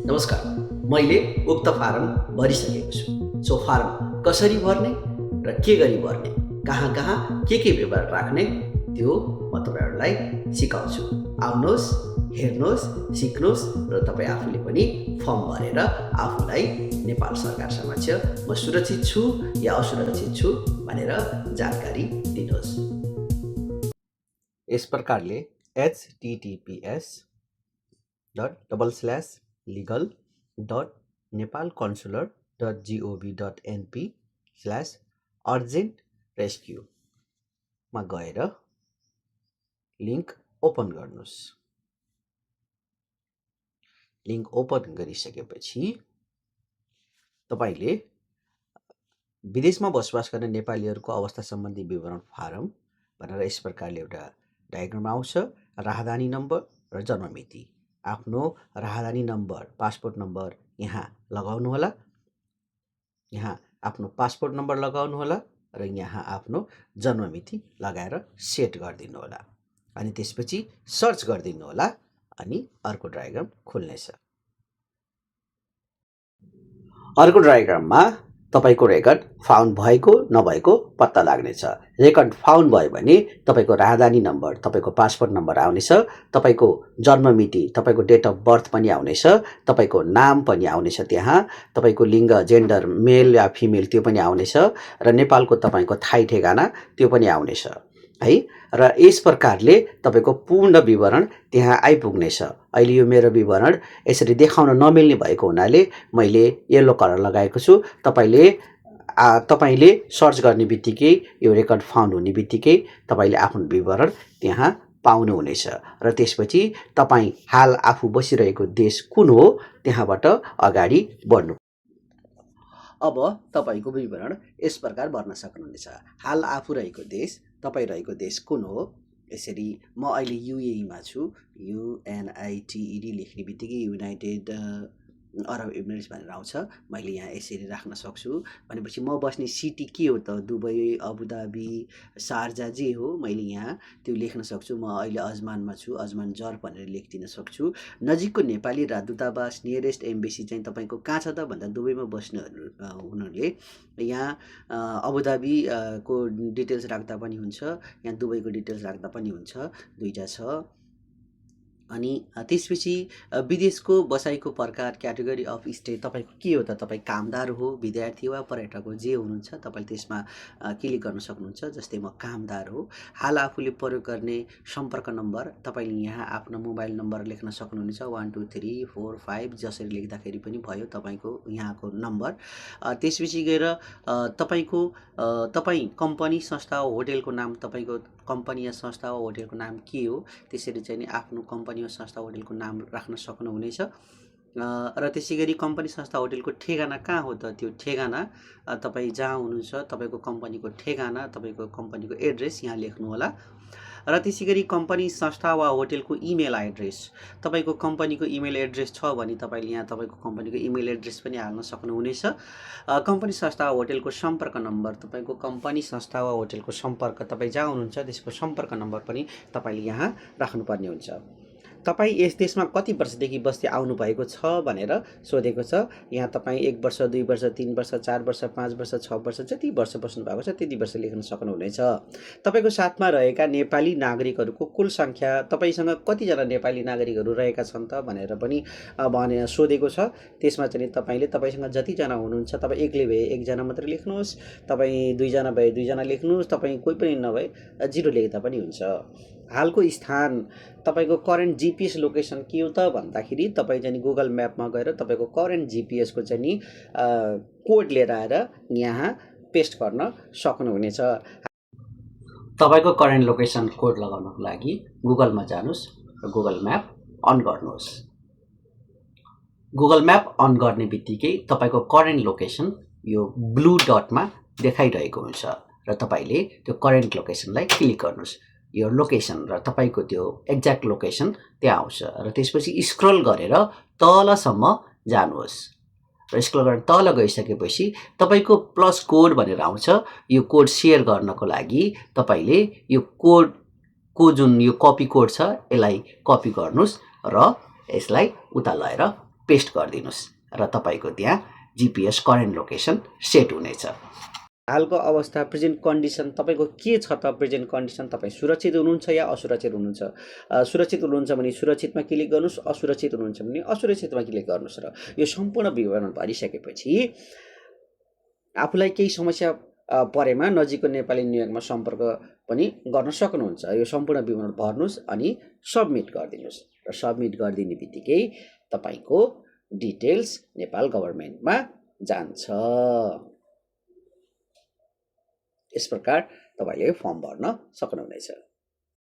नमस्कार, मैले उक्त फारम भरिसकेको छु। सो फारम कसरी भर्ने र के गरी भर्ने, कहाँ कहाँ के विवरण राख्ने त्यो म तपाईँहरूलाई सिकाउँछु। आउनुहोस्, हेर्नुहोस्, सिक्नुहोस् र तपाईँ आफूले पनि फर्म भरेर आफूलाई नेपाल सरकार समक्ष म सुरक्षित छु या असुरक्षित छु भनेर जानकारी दिनुहोस्। यस प्रकारले https://legal.nepalconsular.gov.np/urgent-rescue मा गएर लिङ्क ओपन गर्नुहोस्। लिङ्क ओपन गरिसकेपछि तपाईँले विदेशमा बसोबास गर्ने नेपालीहरूको अवस्था सम्बन्धी विवरण फारम भनेर यस प्रकारले एउटा डायग्राम आउँछ। राहदानी नम्बर र जन्ममिति, आफ्नो राहदानी नम्बर, पासपोर्ट नम्बर यहाँ लगाउनुहोला। यहाँ आफ्नो पासपोर्ट नम्बर लगाउनुहोला र यहाँ आफ्नो जन्ममिति लगाएर सेट गरिदिनु होला। अनि त्यसपछि सर्च गरिदिनु होला। अनि अर्को डायग्राम खुल्नेछ। अर्को डायग्राममा तपाईको रेकर्ड फाउन्ड भएको नभएको पत्ता लाग्नेछ। रेकर्ड फाउन्ड भयो भने तपाईको राहदानी नम्बर, तपाईको पासपोर्ट नम्बर आउनेछ, तपाईको जन्ममिति, तपाईको डेट अफ बर्थ पनि आउनेछ, तपाईको नाम पनि आउनेछ, त्यहाँ तपाईको लिङ्ग, जेन्डर, मेल या फिमेल त्यो पनि आउनेछ र नेपालको तपाईको थाई ठेगाना त्यो पनि आउनेछ है। र यस प्रकारले तपाईको पूर्ण विवरण त्यहाँ आइपुग्नेछ। अहिले यो मेरो विवरण यसरी देखाउन नमिल्ने भएको हुनाले मैले येलो कलर लगाएको छु। तपाईले सर्च गर्ने बित्तिकै यो रेकर्ड फाउन्ड हुने बित्तिकै तपाईले आफ्नो विवरण त्यहाँ पाउनुहुनेछ र त्यसपछि तपाई हाल आफू बसिरहेको देश कुन हो त्यहाँबाट अगाडि बढ्नु। अब तपाईको विवरण यस प्रकार भर्न सक्नुहुनेछ। हाल आफू रहेको देश, तपाई रहेको देश कुन हो। यसरी म अहिले युएई मा छु। UNITED लेख्ने बित्तिकै युनाइटेड अरब इमिरेट्स भनेर आउँछ। मैले यहाँ यसरी राख्न सक्छु। भनेपछि म बस्ने सिटी के हो त? दुबई, अबुधाबी, शारजा जे हो मैले यहाँ त्यो लेख्न सक्छु। म अहिले अजमानमा छु, अजमान जर भनेर लेखिदिन सक्छु। नजिकको नेपाली राजदूतावास, नियरेस्ट एम्बेसी चाहिँ तपाईको कहाँ छ त भन्दा दुबईमा बस्ने हुनाले यहाँ अबुधाबी को डिटेल्स राख्दा पनि हुन्छ, यहाँ दुबईको डिटेल्स राख्दा पनि हुन्छ, दुईटा छ। अनि त्यसपछि विदेशको बसाइको प्रकार, क्याटेगोरी अफ स्टे तपाईको के हो त? तपाई कामदार हो, विद्यार्थी वा पर्यटक हो, जे हुनुहुन्छ तपाईले त्यसमा क्लिक गर्न सक्नुहुन्छ। जस्तै म कामदार हो। हाल आफूले प्रयोग गर्ने सम्पर्क नम्बर तपाईले यहाँ आफ्नो मोबाइल नम्बर लेख्न सक्नुहुनेछ। 1 2 3 4 5 जसरी लेख्दाखेरि पनि भयो तपाईको यहाँको नम्बर। त्यसपछि गएर तपाई कम्पनी, संस्था वा होटलको नाम, तपाईको कम्पनी या संस्था वा होटलको नाम के हो त्यसरी चाहिँ नि आफ्नो कम्पनी वा संस्था होटलको नाम राख्न सक्नुहुनेछ। र त्यसैगरी कम्पनी, संस्था, होटलको ठेगाना कहाँ हो त? त्यो ठेगाना तपाई जहाँ हुनुहुन्छ तपाईको कम्पनीको ठेगाना, तपाईको कम्पनीको एड्रेस यहाँ लेख्नु होला। र त्यसैगरी कम्पनी, संस्था वा होटलको इमेल एड्रेस, तपाईको कम्पनीको इमेल एड्रेस छ भने तपाईले यहाँ तपाईको कम्पनीको इमेल एड्रेस पनि हाल्न सक्नुहुनेछ। कम्पनी, संस्था वा होटलको सम्पर्क नम्बर, तपाईको कम्पनी, संस्था वा होटलको सम्पर्क, तपाई जहाँ हुनुहुन्छ त्यसको सम्पर्क नम्बर पनि तपाईले यहाँ राख्नुपर्ने हुन्छ। तपाई यस देशमा कति वर्षदेखि बस्दै आउनु भएको छ भनेर सोधेको छ। यहाँ तपाई 1 वर्ष, 2 वर्ष, 3 वर्ष, 4 वर्ष, 5 वर्ष, 6 वर्ष जति वर्ष बस्नु भएको छ त्यति वर्ष लेख्न सक्नुहुनेछ। तपाईको साथमा रहेका नेपाली नागरिकहरूको कुल संख्या, तपाईसँग कतिजना नेपाली नागरिकहरू रहेका छन् त भनेर पनि सोधेको छ। त्यसमा चाहिँ तपाईले तपाईसँग जतिजना हुनुहुन्छ, तपाई एक्लै भए 1 जना मात्र लेख्नुहोस्, तपाई 2 जना भए 2 जना लेख्नुहोस्, तपाई कोही पनि नभए 0 लेख्दा पनि हुन्छ। हालको स्थान, तपाईको करेन्ट जीपीएस लोकेसन के हो त भन्दाखेरि तपाई चाहिँ गुगल म्यापमा गएर तपाईको करेन्ट जीपीएस को चाहिँ नि कोड लिएर आएर यहाँ पेस्ट गर्न सक्नुहुनेछ। तपाईको करेन्ट लोकेसन कोड लगाउनको लागि गुगलमा जानुस् र गुगल म्याप अन गर्नुहोस्। गुगल म्याप अन गर्ने बित्तिकै तपाईको करेन्ट लोकेसन यो ब्लू डटमा देखाइरहेको हुन्छ र तपाईले त्यो करेन्ट लोकेसनलाई क्लिक गर्नुस्। यो लोकेसन र तपाईको त्यो एक्ज्याक्ट लोकेसन त्यहाँ आउँछ र त्यसपछि स्क्रल गरेर तलसम्म जानुहोस् र स्क्रल गरेर तल गइसकेपछि तपाईको प्लस कोड भनेर आउँछ। यो कोड शेयर गर्नको लागि तपाईले यो कोड जुन यो कपी कोड छ यसलाई कपी गर्नुस् र यसलाई उता लगेर पेस्ट गरिदिनुस् र तपाईको त्यहाँ जीपीएस करेन्ट लोकेसन सेट हुनेछ। हालको अवस्था प्रेजेन्ट कन्डिसन तपाईको के छ त? प्रेजेन्ट कन्डिसन तपाईँ सुरक्षित हुनुहुन्छ या असुरक्षित हुनुहुन्छ? सुरक्षित हुनुहुन्छ भने सुरक्षितमा क्लिक गर्नुस्, असुरक्षित हुनुहुन्छ भने असुरक्षितमा क्लिक गर्नुस् र यो सम्पूर्ण विवरण भरिसकेपछि आफूलाई केही समस्या परेमा नजिकको नेपाली नियोगमा सम्पर्क पनि गर्न सक्नुहुन्छ। यो सम्पूर्ण विवरण भर्नुस् अनि सबमिट गरिदिनुस् र सबमिट गरिदिने बित्तिकै तपाईको डिटेल्स नेपाल गभर्नमेन्टमा जान्छ। यस प्रकार तपाईले फर्म भर्न सक्नुहुनेछ।